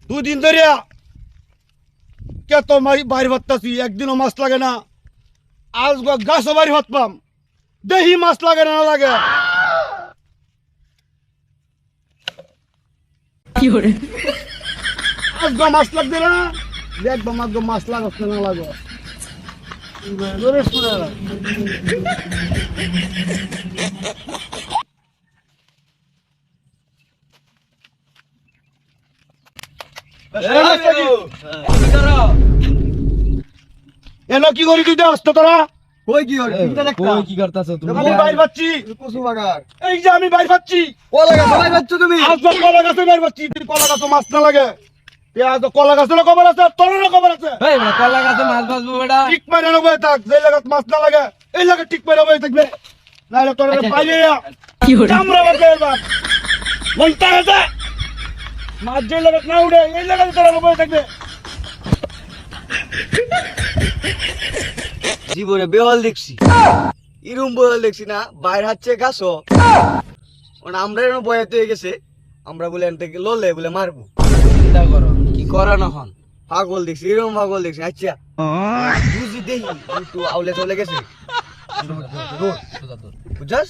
দুদিন ধরে কে তো বাইর ভাবতাছি, একদিনও মাছ লাগে না। আজ গাছও বাইর ভাবতাম, দেহি মাছ লাগে না লাগে। আজগো মাছ লাগবে না, দেখবাম আজগো মাছ লাগাচ্ছে না লাগে। এলো কি করি তুই আসতো তোরা? কই কি হল কই কি করতাছ তুমি? আমি বাইর পাচ্ছি, কুসু বাগার এই যে আমি বাইর পাচ্ছি। কলা গাছ সবাই বাচ্চ তুমি? আজগো কলা গাছে বাইর পাচ্ছি, তুই কলা গাছে মাছ না লাগে। পেঁয়াজ কলা গাছের খবর আছে, তোর খবর আছে? এই বেটা কলা গাছে মাছ বাঁচবো বেটা। টিক মারে না বয়ে থাক, যে লাগাত মাছ না লাগে এই লাগে টিক মারে বয়ে থাকবে, নাহলে তোর পাইলে চামড়া বাজে। এবার মনটা আছে মাছ যে লাগাত না উঠে এই লাগাতে তোর বয়ে থাকবে। জীবনে বেওয়াল দেখছি, ইরুম বেওয়াল দেখছি না। বাইরে হাচ্ছে গাছও আমরা এর বয়াত হয়ে গেছে, আমরা বলে এন থেকে ললে বলে মারবো। চিন্তা করো কি করা না হন। পাগল দেখছি, এরকম পাগল দেখছি। আচ্ছা বুঝি দেখি একটু আউলে চলে গেছে, বুঝছস?